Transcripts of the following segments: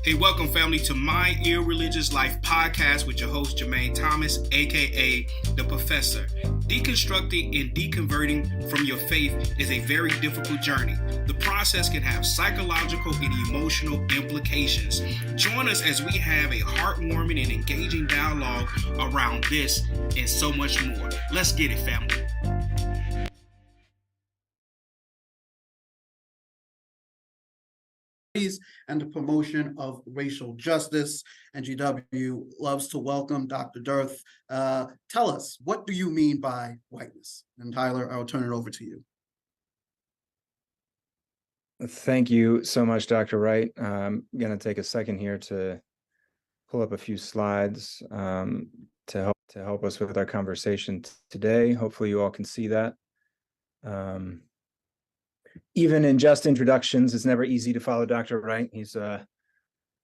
Hey, welcome, family, to My Irreligious Life podcast with your host, Jermaine Thomas, aka The Professor. Deconstructing and deconverting from your faith is a very difficult journey. The process can have psychological and emotional implications. Join us as we have a heartwarming and engaging dialogue around this and so much more. Let's get it, family. And the promotion of racial justice. And GW loves to welcome Dr. Dirth. Tell us, what do you mean by whiteness? And Tyler, I'll turn it over to you. Thank you so much, Dr. Wright. I'm going to take a second here to pull up a few slides to help us with our conversation today. Hopefully you all can see that. Even in just introductions, it's never easy to follow Dr. Wright. He's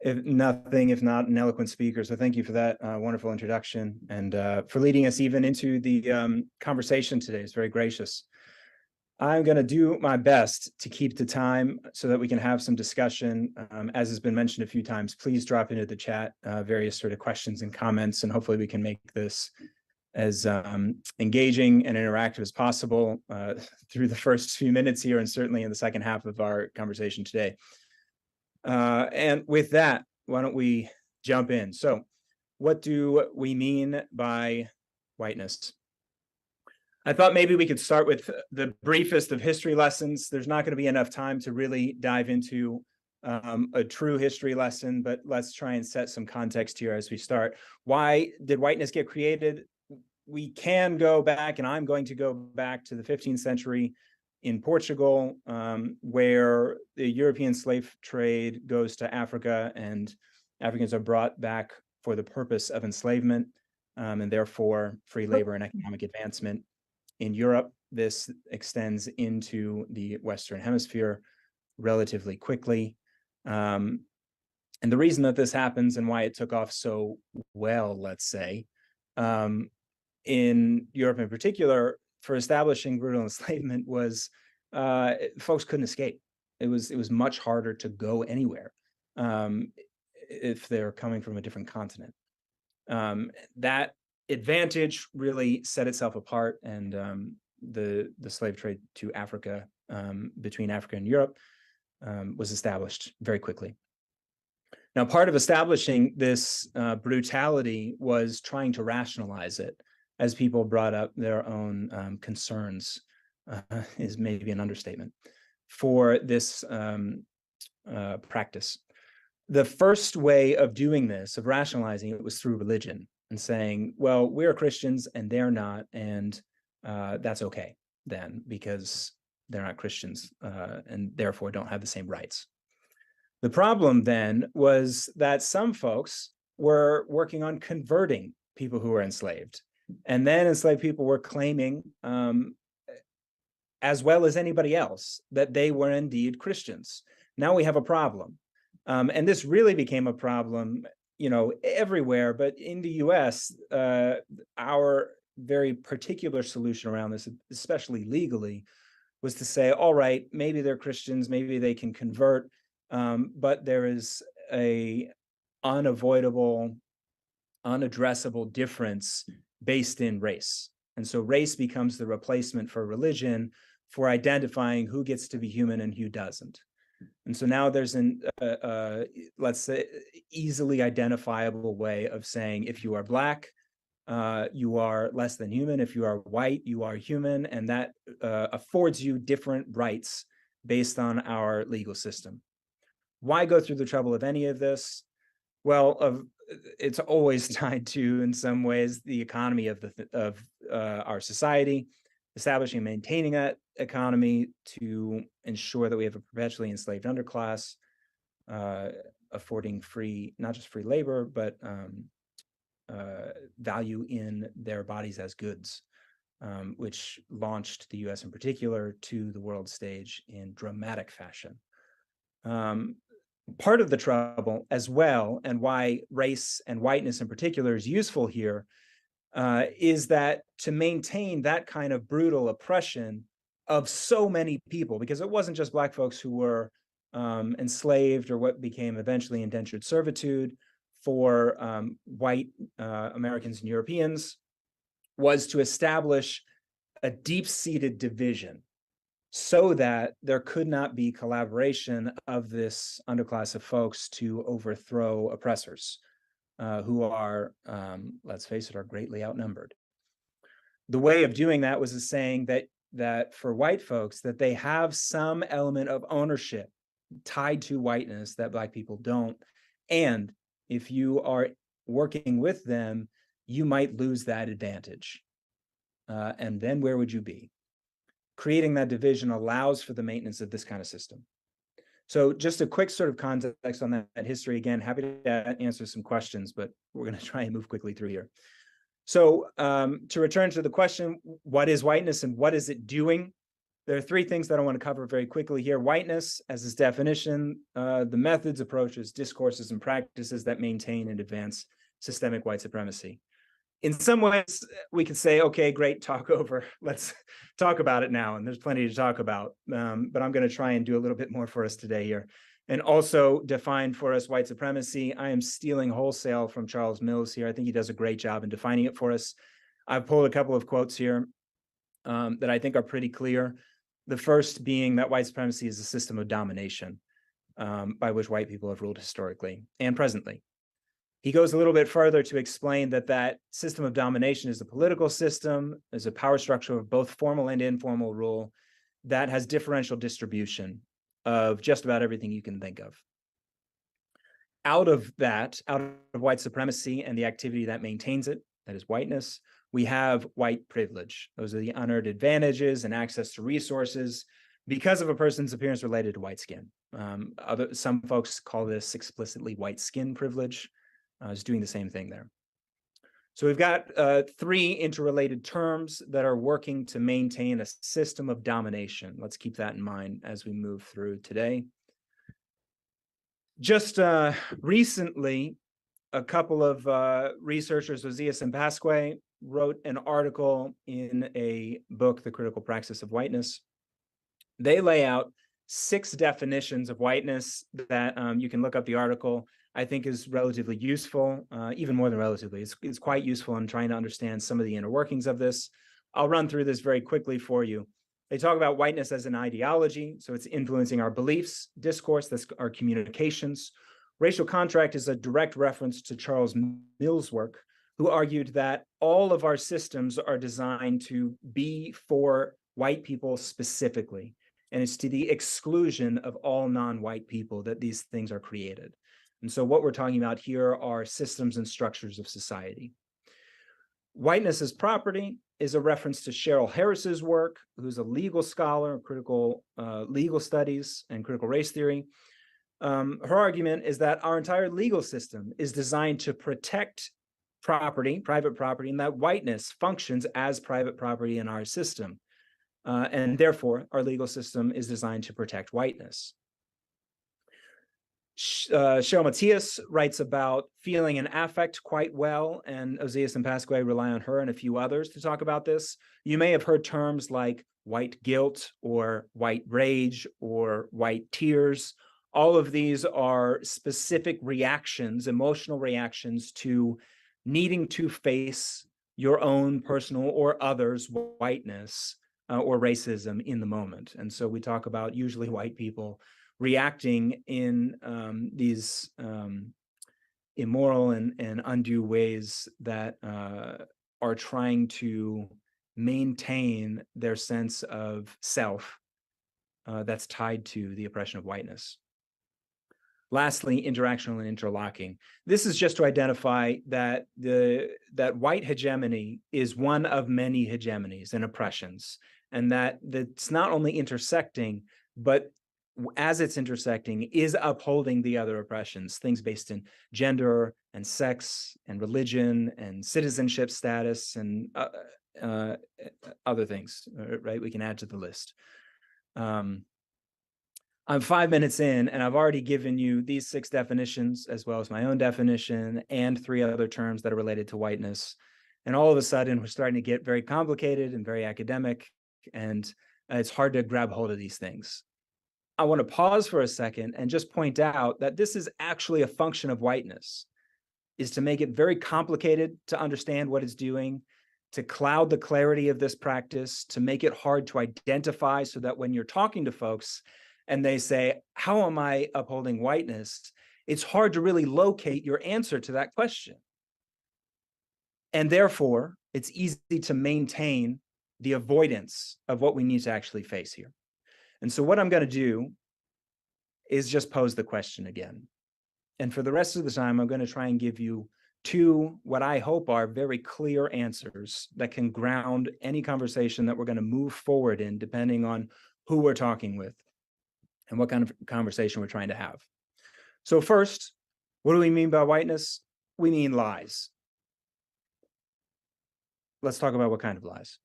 if not an eloquent speaker. So thank you for that wonderful introduction and for leading us even into the conversation today. It's very gracious. I'm going to do my best to keep the time so that we can have some discussion. As has been mentioned a few times, please drop into the chat various sort of questions and comments, and hopefully we can make this as engaging and interactive as possible through the first few minutes here and certainly in the second half of our conversation today. And with that, why don't we jump in? So what do we mean by whiteness? I thought maybe we could start with the briefest of history lessons. There's not going to be enough time to really dive into a true history lesson, but let's try and set some context here as we start. Why did whiteness get created? We can go back, and I'm going to go back to the 15th century in Portugal, where the European slave trade goes to Africa, and Africans are brought back for the purpose of enslavement, and therefore free labor and economic advancement. In Europe, this extends into the Western Hemisphere relatively quickly. And the reason that this happens and why it took off so well, let's say, in Europe in particular, for establishing brutal enslavement was folks couldn't escape. It was much harder to go anywhere if they're coming from a different continent. That advantage really set itself apart, and the slave trade to Africa, between Africa and Europe, was established very quickly. Now, part of establishing this brutality was trying to rationalize it, as people brought up their own concerns, is maybe an understatement, for this practice. The first way of doing this, of rationalizing it, was through religion and saying, well, we're Christians and they're not, and that's okay then, because they're not Christians and therefore don't have the same rights. The problem then was that some folks were working on converting people who were enslaved. And then enslaved people were claiming, as well as anybody else, that they were indeed Christians. Now we have a problem. And this really became a problem, everywhere. But in the US, our very particular solution around this, especially legally, was to say, all right, maybe they're Christians, maybe they can convert, but there is a unavoidable, unaddressable difference based in race. And so race becomes the replacement for religion for identifying who gets to be human and who doesn't. And so now there's let's say, easily identifiable way of saying, if you are Black, you are less than human. If you are white, you are human. And that affords you different rights based on our legal system. Why go through the trouble of any of this? Well, it's always tied to, in some ways, the economy of our society, establishing and maintaining that economy to ensure that we have a perpetually enslaved underclass, affording not just free labor, but value in their bodies as goods, which launched the US in particular to the world stage in dramatic fashion. Part of the trouble as well, and why race and whiteness in particular is useful here, is that to maintain that kind of brutal oppression of so many people, because it wasn't just Black folks who were enslaved, or what became eventually indentured servitude for white Americans and Europeans, was to establish a deep-seated division so that there could not be collaboration of this underclass of folks to overthrow oppressors who are, let's face it, are greatly outnumbered. The way of doing that was saying that for white folks, that they have some element of ownership tied to whiteness that Black people don't. And if you are working with them, you might lose that advantage. And then where would you be? Creating that division allows for the maintenance of this kind of system. So just a quick sort of context on that history. Again, happy to answer some questions, but we're going to try and move quickly through here. So to return to the question, what is whiteness and what is it doing? There are three things that I want to cover very quickly here. Whiteness, as its definition, the methods, approaches, discourses, and practices that maintain and advance systemic white supremacy. In some ways, we could say, okay, great, talk over. Let's talk about it now. And there's plenty to talk about. But I'm going to try and do a little bit more for us today here. And also define for us white supremacy. I am stealing wholesale from Charles Mills here. I think he does a great job in defining it for us. I've pulled a couple of quotes here that I think are pretty clear. The first being that white supremacy is a system of domination by which white people have ruled historically and presently. He goes a little bit further to explain that system of domination is a political system, is a power structure of both formal and informal rule that has differential distribution of just about everything you can think of. Out of white supremacy and the activity that maintains it, that is whiteness, we have white privilege. Those are the unearned advantages and access to resources because of a person's appearance related to white skin. Some folks call this explicitly white skin privilege. Is doing the same thing there. So we've got three interrelated terms that are working to maintain a system of domination. Let's keep that in mind as we move through today. Just recently, a couple of researchers, Ozias and Pasque, wrote an article in a book, The Critical Praxis of Whiteness. They lay out 6 definitions of whiteness that you can look up the article. I think is relatively useful, even more than relatively. It's quite useful in trying to understand some of the inner workings of this. I'll run through this very quickly for you. They talk about whiteness as an ideology, so it's influencing our beliefs, discourse, that's our communications. Racial contract is a direct reference to Charles Mills' work, who argued that all of our systems are designed to be for white people specifically, and it's to the exclusion of all non-white people that these things are created. And so what we're talking about here are systems and structures of society. Whiteness as property is a reference to Cheryl Harris's work, who's a legal scholar, critical legal studies and critical race theory. Her argument is that our entire legal system is designed to protect property, private property, and that whiteness functions as private property in our system. And therefore, our legal system is designed to protect whiteness. Cheryl Matthias writes about feeling and affect quite well, and Ozias and Pasque rely on her and a few others to talk about this. You may have heard terms like white guilt or white rage or white tears. All of these are specific reactions, emotional reactions to needing to face your own personal or others' whiteness or racism in the moment. And so we talk about usually white people reacting in these immoral and undue ways that are trying to maintain their sense of self that's tied to the oppression of whiteness. Lastly, interactional and interlocking. This is just to identify that that white hegemony is one of many hegemonies and oppressions, and that it's not only intersecting, but as it's intersecting, is upholding the other oppressions, things based in gender and sex and religion and citizenship status and other things, right? We can add to the list. I'm 5 minutes in, and I've already given you these 6 definitions, as well as my own definition, and 3 other terms that are related to whiteness. And all of a sudden, we're starting to get very complicated and very academic, and it's hard to grab hold of these things. I want to pause for a second and just point out that this is actually a function of whiteness, is to make it very complicated to understand what it's doing, to cloud the clarity of this practice, to make it hard to identify, so that when you're talking to folks and they say, how am I upholding whiteness? It's hard to really locate your answer to that question. And therefore, it's easy to maintain the avoidance of what we need to actually face here. And so what I'm going to do is just pose the question again. And for the rest of the time, I'm going to try and give you two, what I hope are very clear answers that can ground any conversation that we're going to move forward in, depending on who we're talking with and what kind of conversation we're trying to have. So first, what do we mean by whiteness? We mean lies. Let's talk about what kind of lies.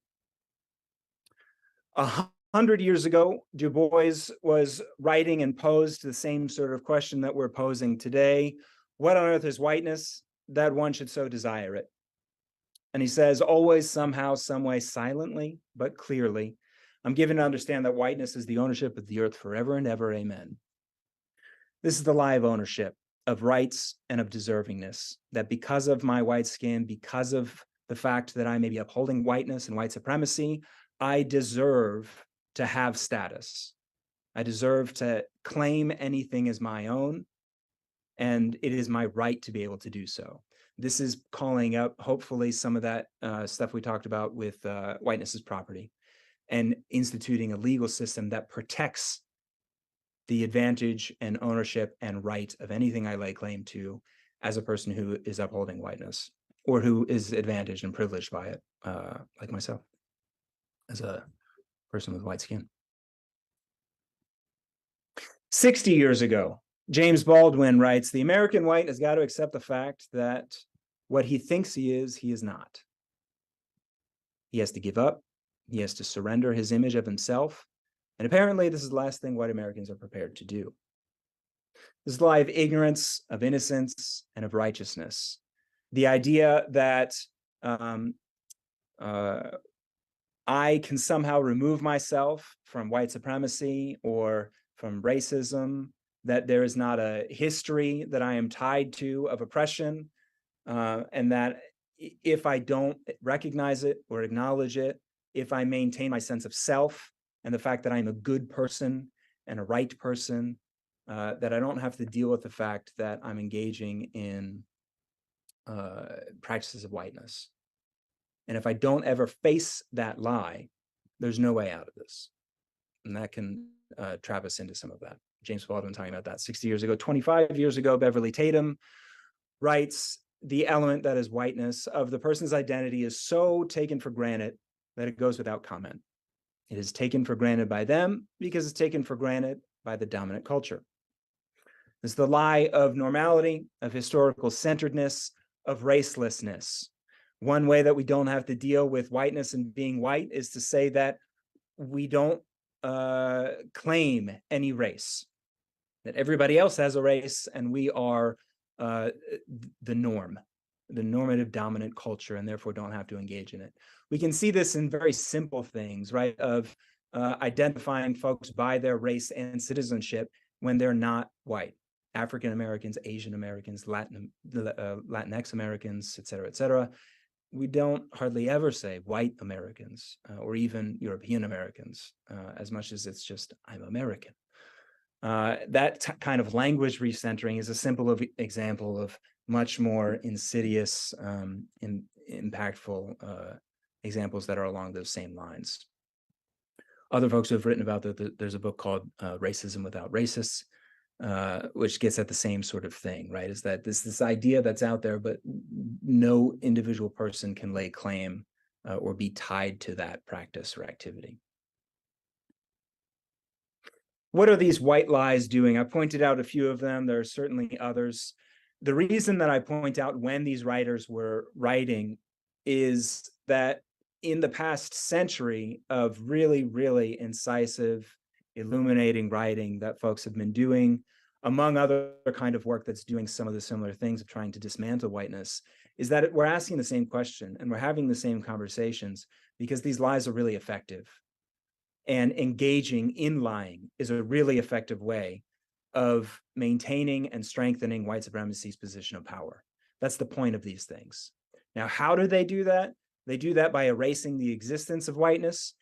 100 years ago, Du Bois was writing and posed the same sort of question that we're posing today. What on earth is whiteness? That one should so desire it. And he says, always, somehow, some way, silently, but clearly, I'm given to understand that whiteness is the ownership of the earth forever and ever. Amen. This is the lie of ownership, of rights, and of deservingness, that because of my white skin, because of the fact that I may be upholding whiteness and white supremacy, I deserve to have status. I deserve to claim anything as my own, and it is my right to be able to do so. This is calling up, hopefully, some of that stuff we talked about with whiteness as property, and instituting a legal system that protects the advantage and ownership and right of anything I lay claim to as a person who is upholding whiteness, or who is advantaged and privileged by it, like myself, as a person with white skin. 60 years ago, James Baldwin writes, the American white has got to accept the fact that what he thinks he is not. He has to give up. He has to surrender his image of himself. And apparently, this is the last thing white Americans are prepared to do. This is the lie of ignorance, of innocence, and of righteousness. The idea that I can somehow remove myself from white supremacy or from racism, that there is not a history that I am tied to of oppression, and that if I don't recognize it or acknowledge it, if I maintain my sense of self and the fact that I'm a good person and a right person, that I don't have to deal with the fact that I'm engaging in practices of whiteness. And if I don't ever face that lie, there's no way out of this. And that can trap us into some of that. James Baldwin talking about that 60 years ago. 25 years ago, Beverly Tatum writes, the element that is whiteness of the person's identity is so taken for granted that it goes without comment. It is taken for granted by them because it's taken for granted by the dominant culture. It's the lie of normality, of historical centeredness, of racelessness. One way that we don't have to deal with whiteness and being white is to say that we don't claim any race, that everybody else has a race and we are the norm, the normative dominant culture, and therefore don't have to engage in it. We can see this in very simple things, right, of identifying folks by their race and citizenship when they're not white. African Americans, Asian Americans, Latinx Americans, et cetera, we don't hardly ever say white Americans or even European Americans, as much as it's just, I'm American. That kind of language recentering is a simple example of much more insidious, impactful examples that are along those same lines. Other folks who have written about that, there's a book called Racism Without Racists, which gets at the same sort of thing, right? Is that this idea that's out there, but no individual person can lay claim or be tied to that practice or activity. What are these white lies doing? I pointed out a few of them. There are certainly others. The reason that I point out when these writers were writing is that in the past century of really, really incisive, illuminating writing that folks have been doing, among other kind of work that's doing some of the similar things of trying to dismantle whiteness, is that we're asking the same question and we're having the same conversations because these lies are really effective. and engaging in lying is a really effective way of maintaining and strengthening white supremacy's position of power. That's the point of these things. Now, how do they do that? They do that by erasing the existence of whiteness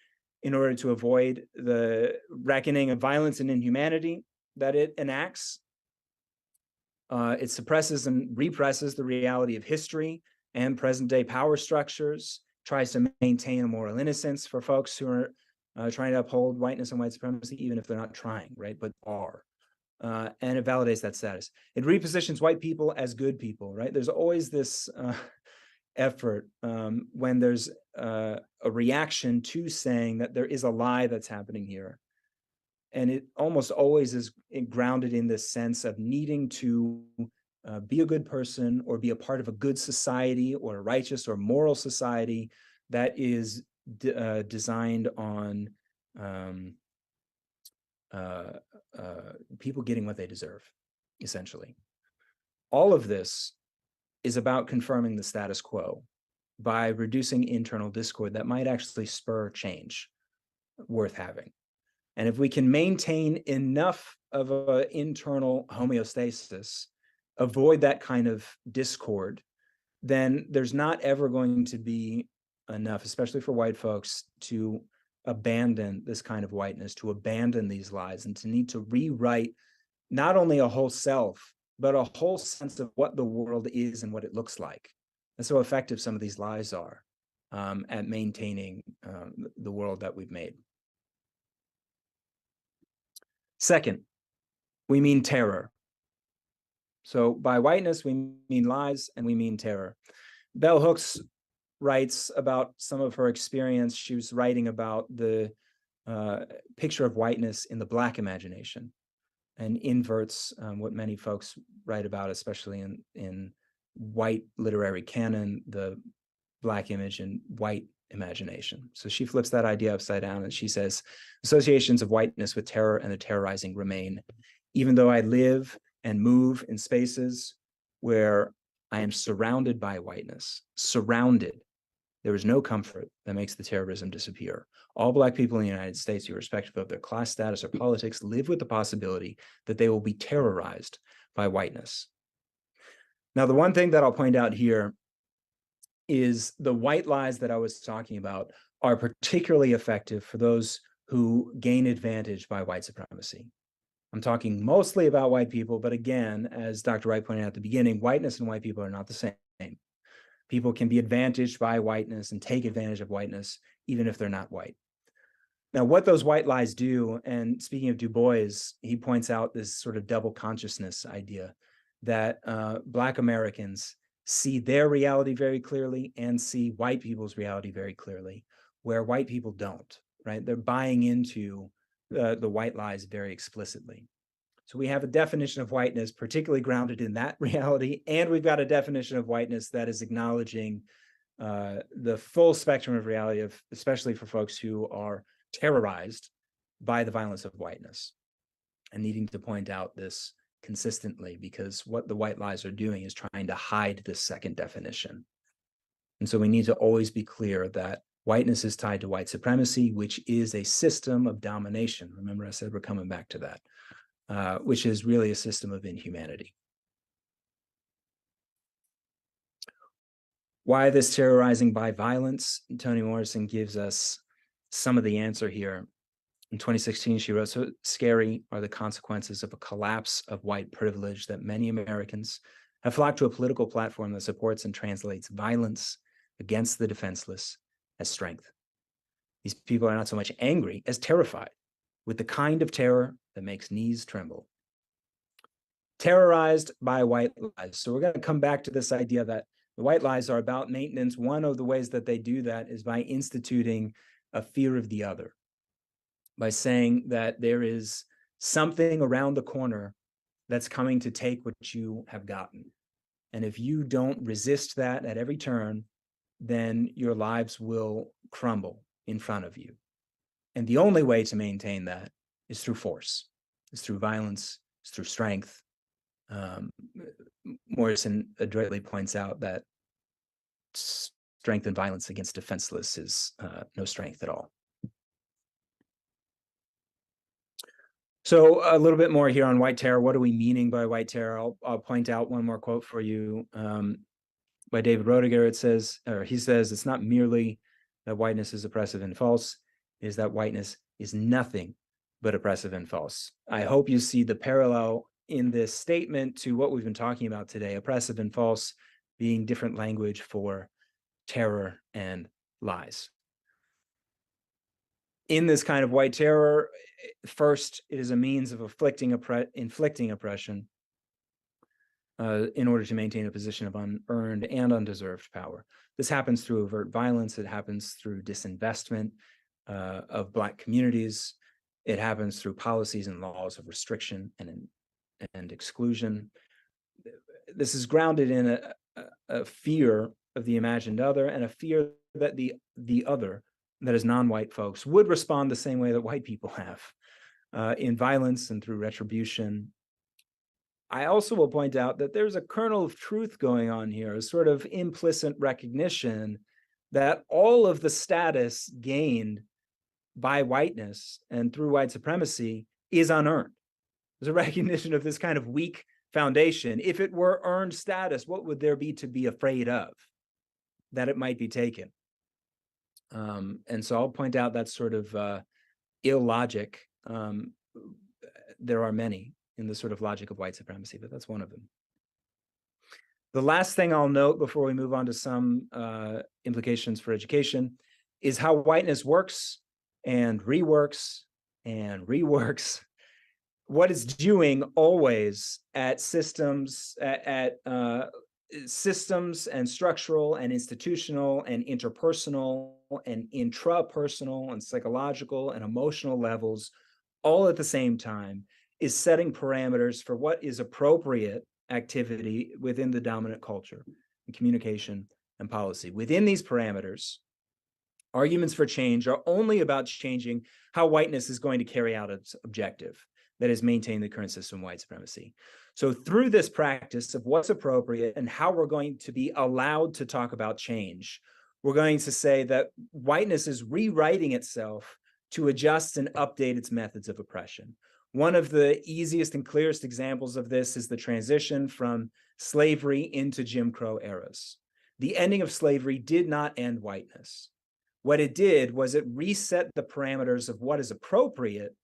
in order to avoid the reckoning of violence and inhumanity that it enacts. It suppresses and represses the reality of history and present-day power structures, tries to maintain a moral innocence for folks who are trying to uphold whiteness and white supremacy, even if they're not trying, right, but are. And it validates that status. It repositions white people as good people, right? There's always this effort when there's a reaction to saying that there is a lie that's happening here. And it almost always is grounded in this sense of needing to be a good person or be a part of a good society or a righteous or moral society that is designed on people getting what they deserve, essentially. All of this is about confirming the status quo by reducing internal discord that might actually spur change worth having. And if we can maintain enough of an internal homeostasis, avoid that kind of discord, then there's not ever going to be enough, especially for white folks, to abandon this kind of whiteness, to abandon these lies, and to need to rewrite not only a whole self, but a whole sense of what the world is and what it looks like. That's how effective some of these lies are at maintaining the world that we've made. Second, we mean terror. So by whiteness, we mean lies and we mean terror. Bell Hooks writes about some of her experience. She was writing about the picture of whiteness in the Black imagination, and inverts what many folks write about, especially in white literary canon, the Black image and white imagination. So she flips that idea upside down and she says, associations of whiteness with terror and the terrorizing remain, even though I live and move in spaces where I am surrounded by whiteness, surrounded. There is no comfort that makes the terrorism disappear. All Black people in the United States, irrespective of their class status or politics, live with the possibility that they will be terrorized by whiteness. Now, the one thing that I'll point out here is the white lies that I was talking about are particularly effective for those who gain advantage by white supremacy. I'm talking mostly about white people, but again, as Dr. Wright pointed out at the beginning, whiteness and white people are not the same. People can be advantaged by whiteness and take advantage of whiteness, even if they're not white. Now, what those white lies do, and speaking of Du Bois, he points out this sort of double consciousness idea that Black Americans see their reality very clearly and see white people's reality very clearly, where white people don't, right? They're buying into the white lies very explicitly. So we have a definition of whiteness particularly grounded in that reality, and we've got a definition of whiteness that is acknowledging the full spectrum of reality, of especially for folks who are terrorized by the violence of whiteness, and needing to point out this consistently, because what the white lies are doing is trying to hide this second definition. And so we need to always be clear that whiteness is tied to white supremacy, which is a system of domination. Remember, I said we're coming back to that, which is really a system of inhumanity. Why this terrorizing by violence? Toni Morrison gives us some of the answer here. In 2016, she wrote, "So scary are the consequences of a collapse of white privilege that many Americans have flocked to a political platform that supports and translates violence against the defenseless as strength. These people are not so much angry as terrified, with the kind of terror that makes knees tremble." Terrorized by white lies. So we're going to come back to this idea that the white lies are about maintenance. One of the ways that they do that is by instituting a fear of the other, by saying that there is something around the corner that's coming to take what you have gotten. And if you don't resist that at every turn, then your lives will crumble in front of you. And the only way to maintain that is through force, is through violence, is through strength. Morrison adroitly points out that strength and violence against defenseless is no strength at all. So a little bit more here on white terror. What are we meaning by white terror? I'll point out one more quote for you by David Roediger. It says, or he says, it's not merely that whiteness is oppressive and false, it is that whiteness is nothing but oppressive and false. I hope you see the parallel in this statement to what we've been talking about today, oppressive and false being different language for terror and lies. In this kind of white terror, first, it is a means of inflicting oppression in order to maintain a position of unearned and undeserved power. This happens through overt violence. It happens through disinvestment of Black communities. It happens through policies and laws of restriction and exclusion. This is grounded in a fear of the imagined other and a fear that the other, that is non-white folks, would respond the same way that white people have in violence and through retribution. I also will point out that there's a kernel of truth going on here, a sort of implicit recognition that all of the status gained by whiteness and through white supremacy is unearned. There's a recognition of this kind of weak foundation. If it were earned status, what would there be to be afraid of? That it might be taken. And so I'll point out that sort of illogic. There are many in the sort of logic of white supremacy, but that's one of them. The last thing I'll note before we move on to some implications for education is how whiteness works and reworks and reworks. What it's doing always at systems, systems and structural and institutional and interpersonal and intrapersonal and psychological and emotional levels, all at the same time, is setting parameters for what is appropriate activity within the dominant culture, and communication and policy. Within these parameters, arguments for change are only about changing how whiteness is going to carry out its objective, that is, maintain the current system of white supremacy. So through this practice of what's appropriate and how we're going to be allowed to talk about change, we're going to say that whiteness is rewriting itself to adjust and update its methods of oppression. One of the easiest and clearest examples of this is the transition from slavery into Jim Crow eras. The ending of slavery did not end whiteness. What it did was it reset the parameters of what is appropriate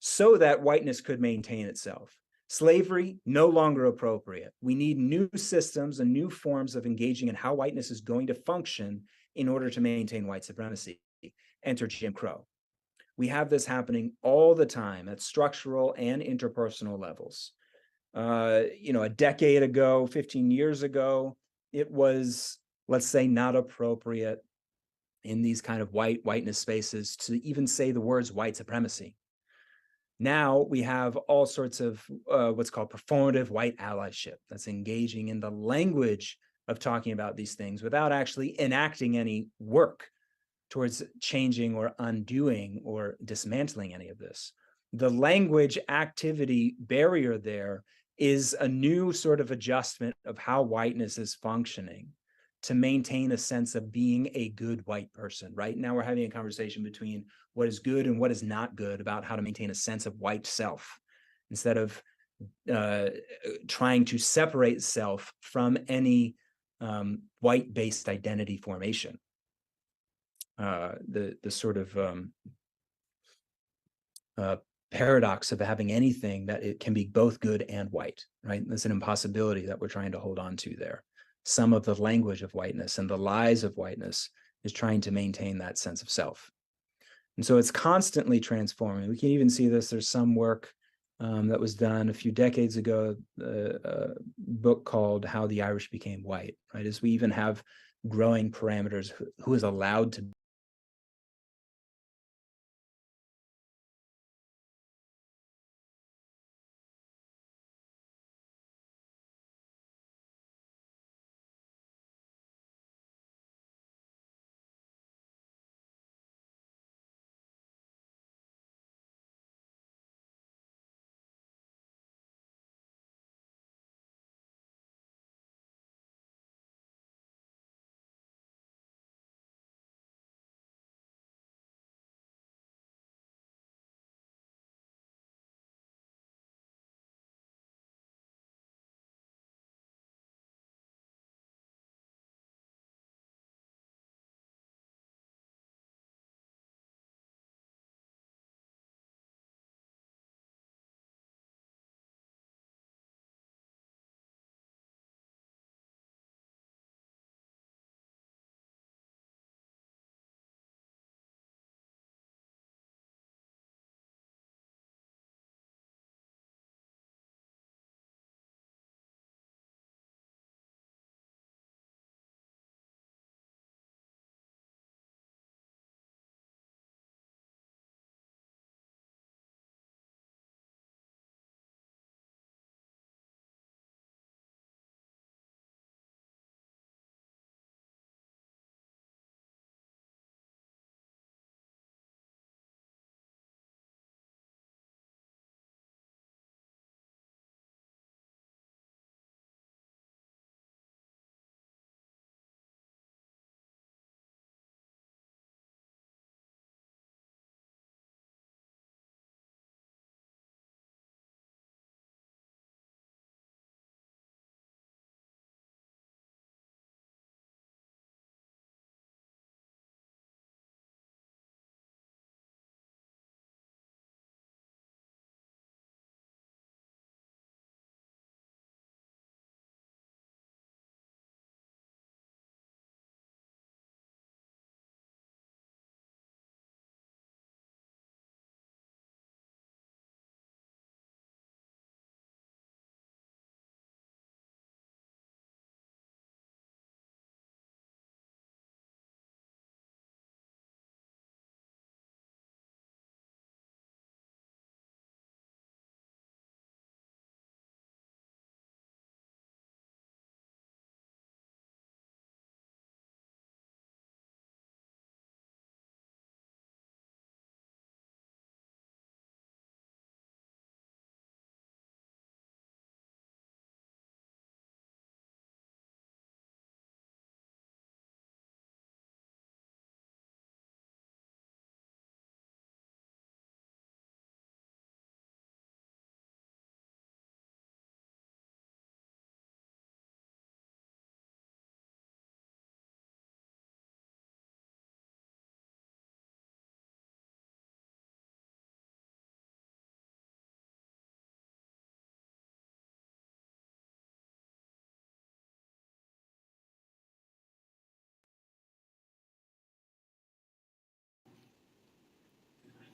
so that whiteness could maintain itself. Slavery, no longer appropriate. We need new systems and new forms of engaging in how whiteness is going to function in order to maintain white supremacy. Enter Jim Crow. We have this happening all the time at structural and interpersonal levels. A decade ago, 15 years ago, it was, let's say, not appropriate in these kind of whiteness spaces to even say the words white supremacy. Now we have all sorts of what's called performative white allyship that's engaging in the language of talking about these things without actually enacting any work towards changing or undoing or dismantling any of this. The language activity barrier there is a new sort of adjustment of how whiteness is functioning to maintain a sense of being a good white person. Right now we're having a conversation between what is good and what is not good about how to maintain a sense of white self instead of trying to separate self from any white-based identity formation. The sort of paradox of having anything that it can be both good and white, right? That's an impossibility that we're trying to hold on to there. Some of the language of whiteness and the lies of whiteness is trying to maintain that sense of self. And so it's constantly transforming. We can even see this. There's some work that was done a few decades ago, a book called How the Irish Became White, right? As we even have growing parameters, who is allowed to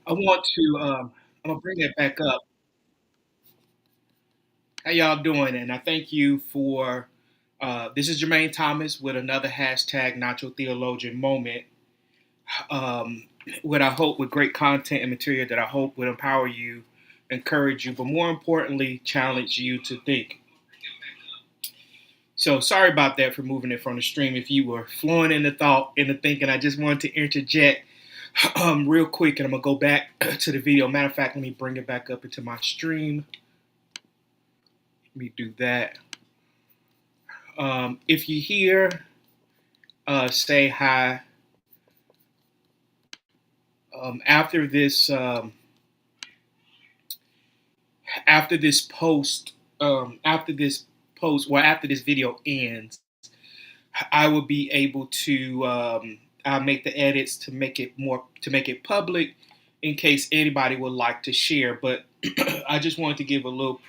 I want to, I'm gonna bring that back up. How y'all doing? And I thank you for, this is Jermaine Thomas with another hashtag Nacho Theologian moment. Um, what I hope with great content and material that I hope would empower you, encourage you, but more importantly, challenge you to think. So sorry about that for moving it from the stream. If you were flowing in the thought, in the thinking, I just wanted to interject real quick, and I'm gonna go back to the video. Matter of fact, let me bring it back up into my stream. Let me do that. If you hear, say hi. After this, after this post, after this post, well, after this video ends, I will be able to. I'll make the edits to make it more to make it public, in case anybody would like to share. But I just wanted to give a little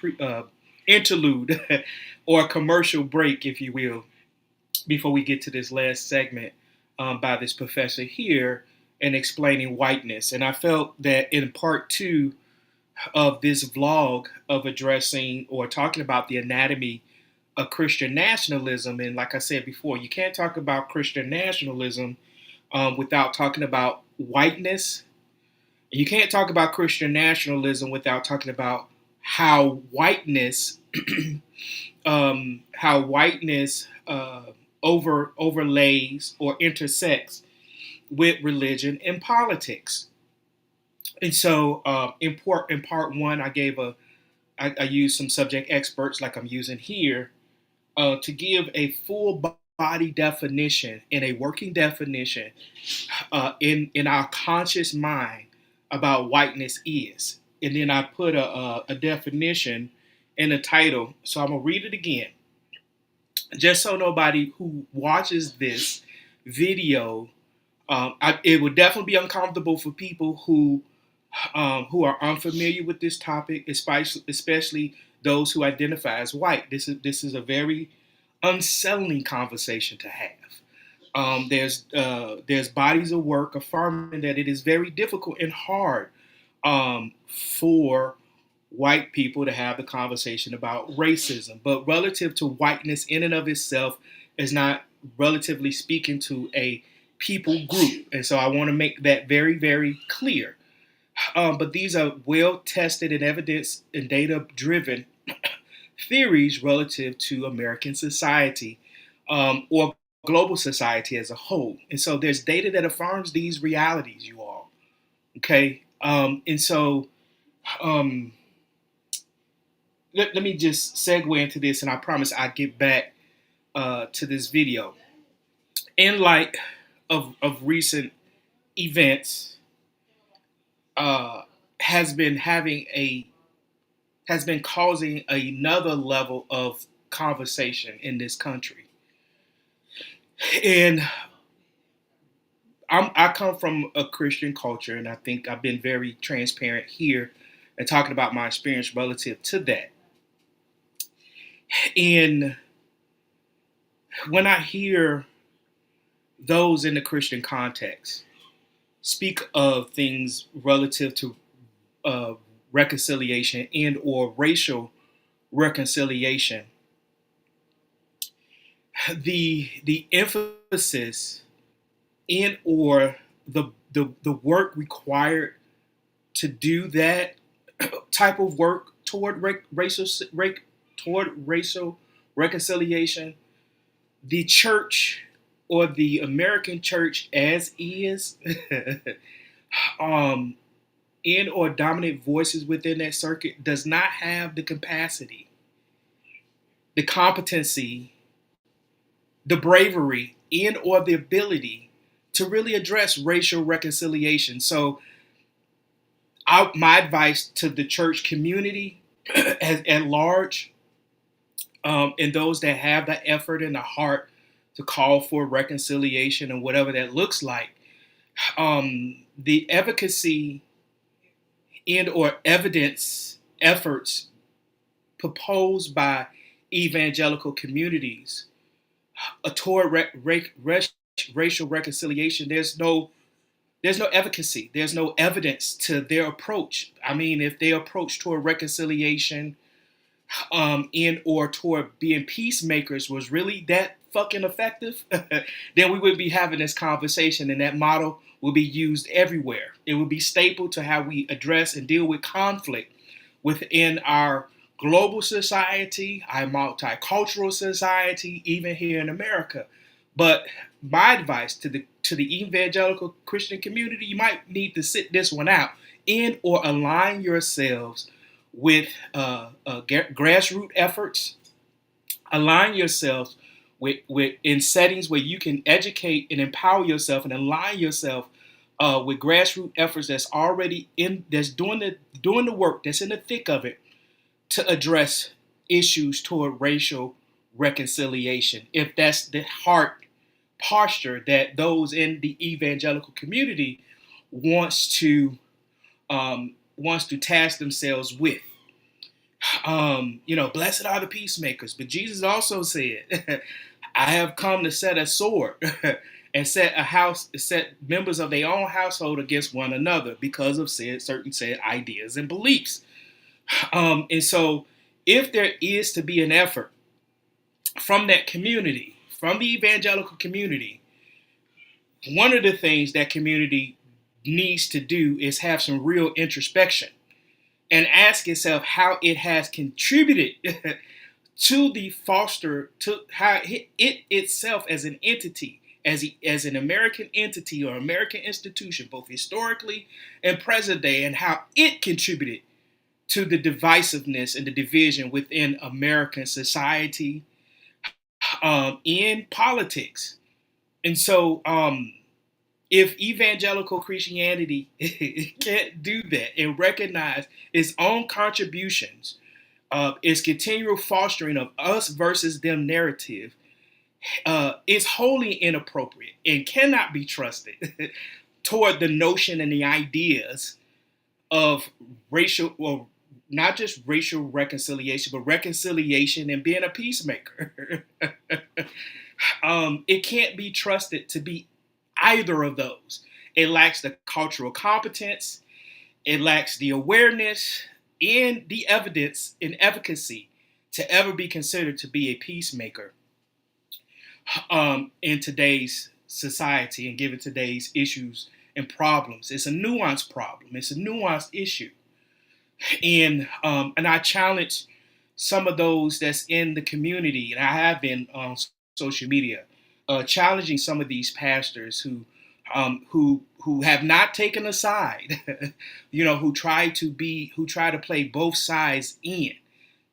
interlude or a commercial break, if you will, before we get to this last segment by this professor here and explaining whiteness. And I felt that in part two of this vlog of addressing or talking about the anatomy of Christian nationalism, and like I said before, you can't talk about Christian nationalism without talking about whiteness. You can't talk about Christian nationalism without talking about how whiteness, overlays or intersects with religion and politics. And so, in part one, I used some subject experts like I'm using here to give a full body definition and a working definition in our conscious mind about whiteness is. And then I put a definition in the title. So I'm gonna read it again, just so nobody who watches this video, it would definitely be uncomfortable for people who are unfamiliar with this topic, especially those who identify as white. This is a very unsettling conversation to have. There's bodies of work affirming that it is very difficult and hard for white people to have the conversation about racism. But relative to whiteness in and of itself is not relatively speaking to a people group. And so I want to make that very, very clear. But these are well tested and evidence and data driven theories relative to American society or global society as a whole. And so there's data that affirms these realities, you all. Okay. And so let me just segue into this, and I promise I'll get back to this video. In light of recent events, has been causing another level of conversation in this country. And I come from a Christian culture, and I think I've been very transparent here and talking about my experience relative to that. And when I hear those in the Christian context speak of things relative to reconciliation and or racial reconciliation, the emphasis in or the work required to do that type of work toward racial reconciliation, the church or the American church as is, in or dominant voices within that circuit does not have the capacity, the competency, the bravery, and or the ability to really address racial reconciliation. So my advice to the church community at large, and those that have the effort and the heart to call for reconciliation and whatever that looks like, the advocacy and or evidence efforts proposed by evangelical communities toward racial reconciliation, there's no there's no efficacy. There's no evidence to their approach. I mean, if they approach toward reconciliation, in or toward being peacemakers was really that fucking effective, then we would be having this conversation, and that model will be used everywhere. It would be staple to how we address and deal with conflict within our global society, our multicultural society, even here in America. But my advice to the evangelical Christian community, you might need to sit this one out and or align yourselves with grassroots efforts. Align yourselves with in settings where you can educate and empower yourself, and align yourself with grassroots efforts that's already that's doing the work, that's in the thick of it, to address issues toward racial reconciliation. If that's the heart posture that those in the evangelical community wants to task themselves with. Blessed are the peacemakers. But Jesus also said, I have come to set a sword and set members of their own household against one another because of certain ideas and beliefs. And so if there is to be an effort from that community, from the evangelical community, one of the things that community needs to do is have some real introspection and ask itself how it has contributed to how it itself as an entity, as an American entity or American institution, both historically and present day, and how it contributed to the divisiveness and the division within American society, in politics. And so if evangelical Christianity can't do that and recognize its own contributions, its continual fostering of us versus them narrative, is wholly inappropriate and cannot be trusted toward the notion and the ideas of racial, not just racial reconciliation, but reconciliation and being a peacemaker. It can't be trusted to be either of those. It lacks the cultural competence, it lacks the awareness and the evidence and efficacy to ever be considered to be a peacemaker in today's society and given today's issues and problems. It's a nuanced problem. It's a nuanced issue. And I challenge some of those that's in the community, and I have been on social media, challenging some of these pastors who have not taken a side, who try to play both sides in.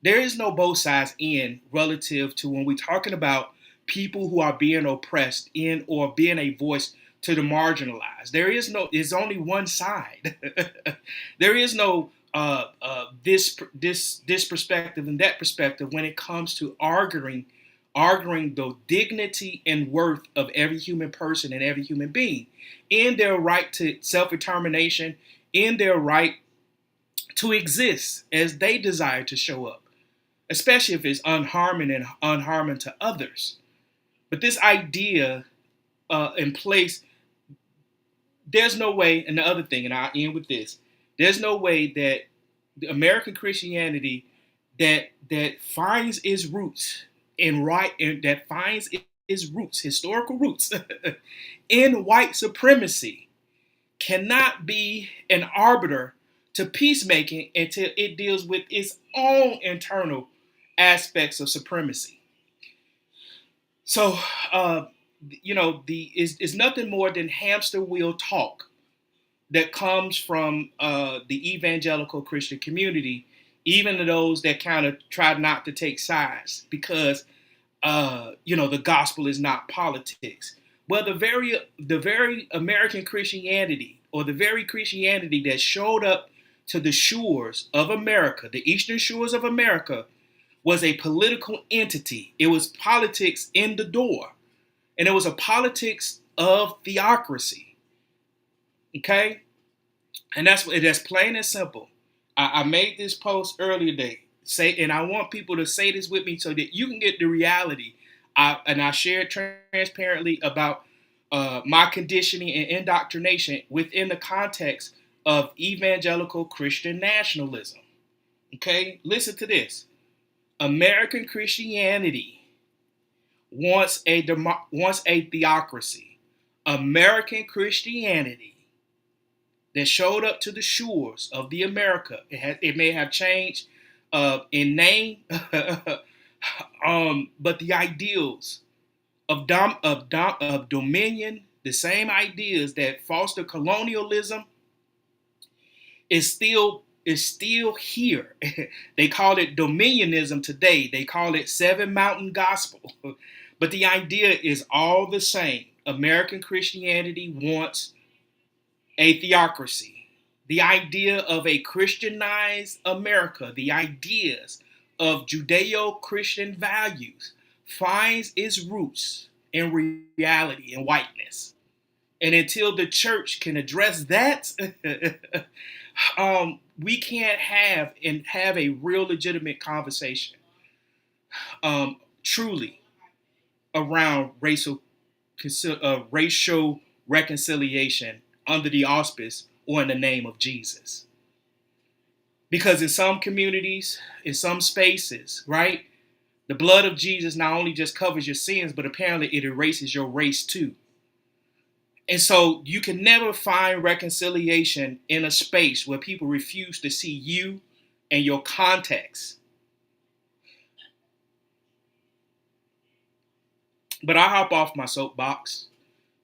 There is no both sides in relative to when we're talking about people who are being oppressed in or being a voice to the marginalized. There's only one side. There is no this perspective and that perspective when it comes to arguing the dignity and worth of every human person and every human being, in their right to self-determination, in their right to exist as they desire to show up, especially if it's unharming to others. But this idea in place, there's no way, and the other thing, and I'll end with this, there's no way that the American Christianity that finds its roots that finds its roots, historical roots, in white supremacy cannot be an arbiter to peacemaking until it deals with its own internal aspects of supremacy. So, is nothing more than hamster wheel talk that comes from the evangelical Christian community, even to those that kind of try not to take sides because, the gospel is not politics. Well, the very American Christianity, or the very Christianity that showed up to the shores of America, the eastern shores of America, was a political entity. It was politics in the door. And it was a politics of theocracy. Okay? And that's plain and simple. I made this post earlier today. And I want people to say this with me so that you can get the reality. I shared transparently about my conditioning and indoctrination within the context of evangelical Christian nationalism. Okay, listen to this. American Christianity wants a theocracy. American Christianity that showed up to the shores of the America. It may have changed in name, but the ideals of dominion, the same ideas that foster colonialism, is still here. They call it dominionism today. They call it Seven Mountain Gospel. But the idea is all the same. American Christianity wants a theocracy. The idea of a Christianized America, the ideas of Judeo-Christian values finds its roots in reality and whiteness. And until the church can address that, we can't have a real legitimate conversation truly around racial reconciliation under the auspice or in the name of Jesus. Because in some communities, in some spaces, right, the blood of Jesus not only just covers your sins, but apparently it erases your race too. And so you can never find reconciliation in a space where people refuse to see you and your context. But I hop off my soapbox.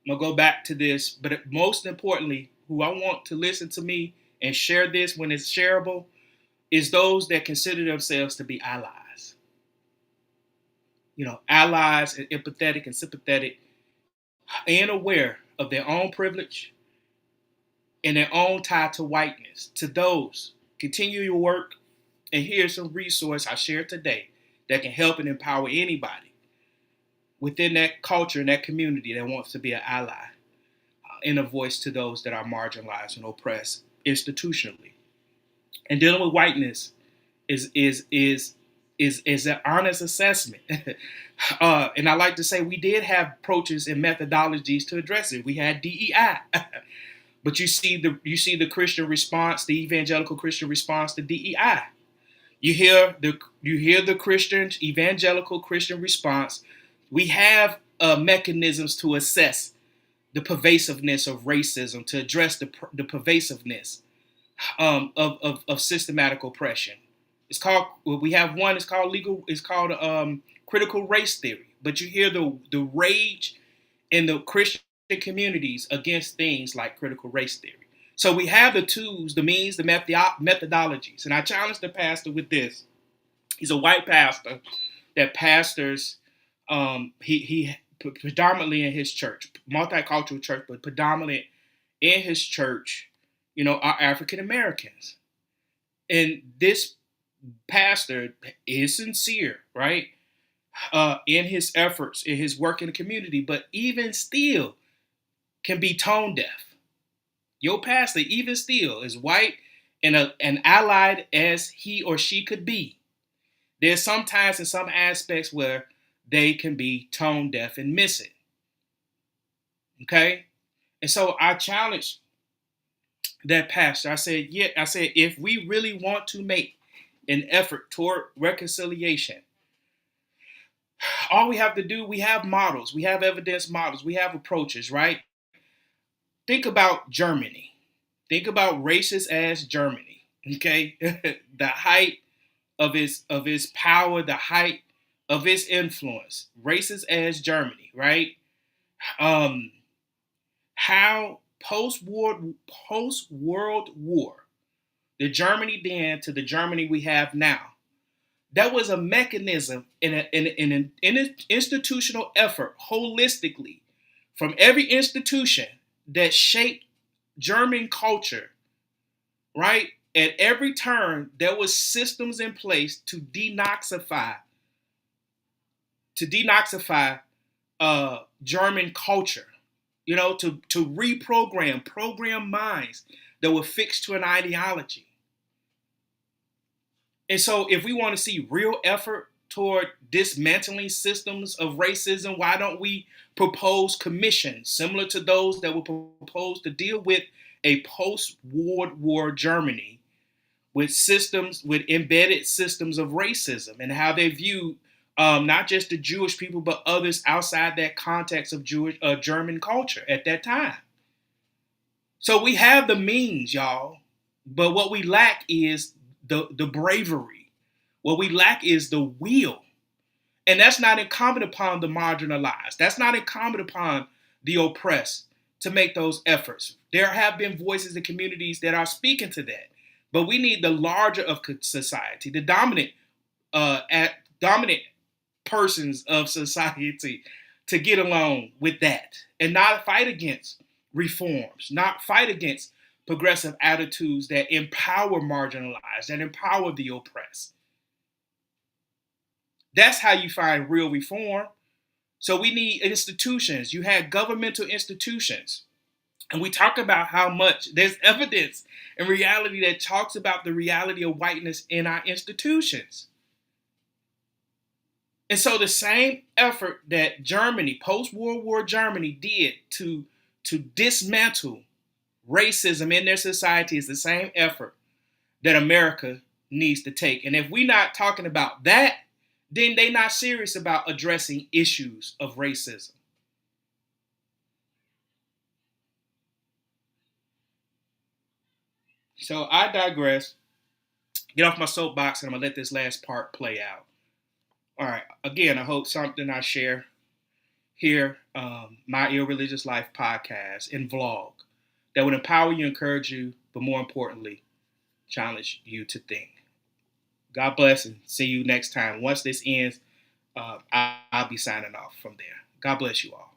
I'm going to go back to this. But most importantly, who I want to listen to me and share this when it's shareable is those that consider themselves to be allies. You know, allies and empathetic and sympathetic and aware of their own privilege and their own tie to whiteness. To those, continue your work, and here's some resource I shared today that can help and empower anybody within that culture and that community that wants to be an ally and a voice to those that are marginalized and oppressed institutionally. And dealing with whiteness is an honest assessment. And I like to say we did have approaches and methodologies to address it. We had DEI. But you see the Christian response, the evangelical Christian response to DEI. You hear the Christian evangelical Christian response. We have mechanisms to assess the pervasiveness of racism, to address the pervasiveness of systematic oppression. It's called critical race theory. But you hear the rage in the Christian communities against things like critical race theory. So we have the tools, the means, the methodologies. And I challenge the pastor with this. He's a white pastor that pastors, he predominantly in his church, multicultural church, but predominant in his church, are African Americans. And this pastor is sincere, right? In his efforts, in his work in the community, but even still can be tone deaf. Your pastor, even still, is white and allied as he or she could be. There's sometimes in some aspects where they can be tone deaf and miss it. Okay? And so I challenged that pastor. I said, if we really want to make an effort toward reconciliation, all we have to do, we have models, we have evidence models, we have approaches, right? Think about Germany. Think about racist as Germany, okay? The height of its power, the height of its influence. Racist as Germany, right? How post-World War, the Germany then to the Germany we have now, that was a mechanism in an institutional effort holistically from every institution that shaped German culture, right? At every turn, there was systems in place to denazify German culture, to program minds that were fixed to an ideology. And so if we want to see real effort toward dismantling systems of racism? Why don't we propose commissions similar to those that were proposed to deal with a post-World War Germany with systems, with embedded systems of racism and how they view not just the Jewish people, but others outside that context of German culture at that time? So we have the means, y'all, but what we lack is the bravery. What we lack is the will. And that's not incumbent upon the marginalized. That's not incumbent upon the oppressed to make those efforts. There have been voices in communities that are speaking to that. But we need the larger of society, the dominant persons of society to get along with that and not fight against reforms, not fight against progressive attitudes that empower marginalized, that empower the oppressed. That's how you find real reform. So we need institutions. You had governmental institutions. And we talk about how much there's evidence and reality that talks about the reality of whiteness in our institutions. And so the same effort that Germany, post-World War Germany, did to dismantle racism in their society is the same effort that America needs to take. And if we're not talking about that, then they're not serious about addressing issues of racism. So I digress. Get off my soapbox and I'm going to let this last part play out. All right. Again, I hope something I share here, my Irreligious Life podcast and vlog, that would empower you, encourage you, but more importantly, challenge you to think. God bless and see you next time. Once this ends, I'll be signing off from there. God bless you all.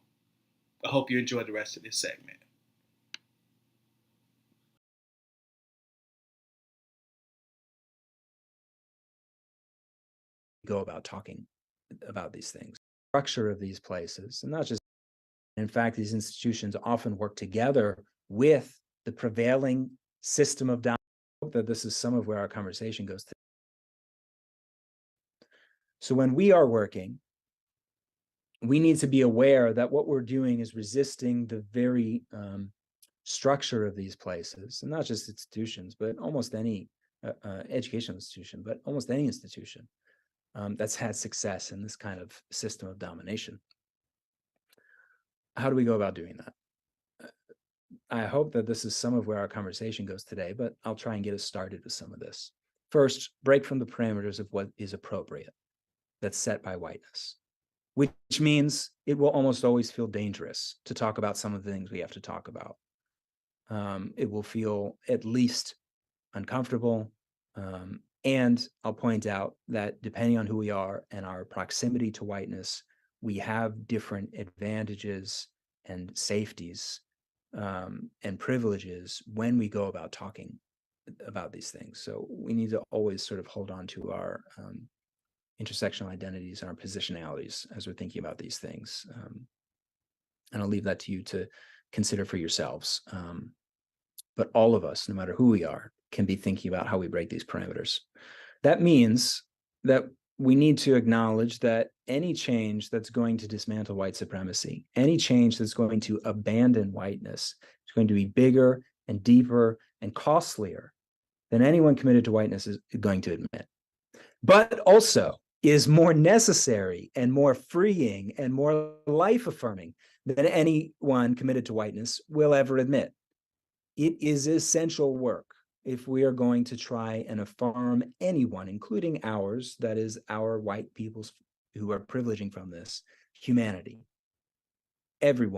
I hope you enjoy the rest of this segment. Go about talking about these things, structure of these places, and not just, in fact, these institutions often work together with the prevailing system of dominance. I hope that this is some of where our conversation goes to. So when we are working, we need to be aware that what we're doing is resisting the very structure of these places, and not just institutions, but almost any educational institution, but almost any institution that's had success in this kind of system of domination. How do we go about doing that? I hope that this is some of where our conversation goes today, but I'll try and get us started with some of this. First, break from the parameters of what is appropriate that's set by whiteness, which means it will almost always feel dangerous to talk about some of the things we have to talk about. It will feel at least uncomfortable. And I'll point out that depending on who we are and our proximity to whiteness, we have different advantages and safeties and privileges when we go about talking about these things. So we need to always sort of hold on to our intersectional identities and our positionalities as we're thinking about these things. And I'll leave that to you to consider for yourselves. But all of us, no matter who we are, can be thinking about how we break these parameters. That means that we need to acknowledge that any change that's going to dismantle white supremacy, any change that's going to abandon whiteness, is going to be bigger and deeper and costlier than anyone committed to whiteness is going to admit. But also is more necessary and more freeing and more life-affirming than anyone committed to whiteness will ever admit. It is essential work if we are going to try and affirm anyone, including ours, that is our white peoples who are privileging from this, humanity. Everyone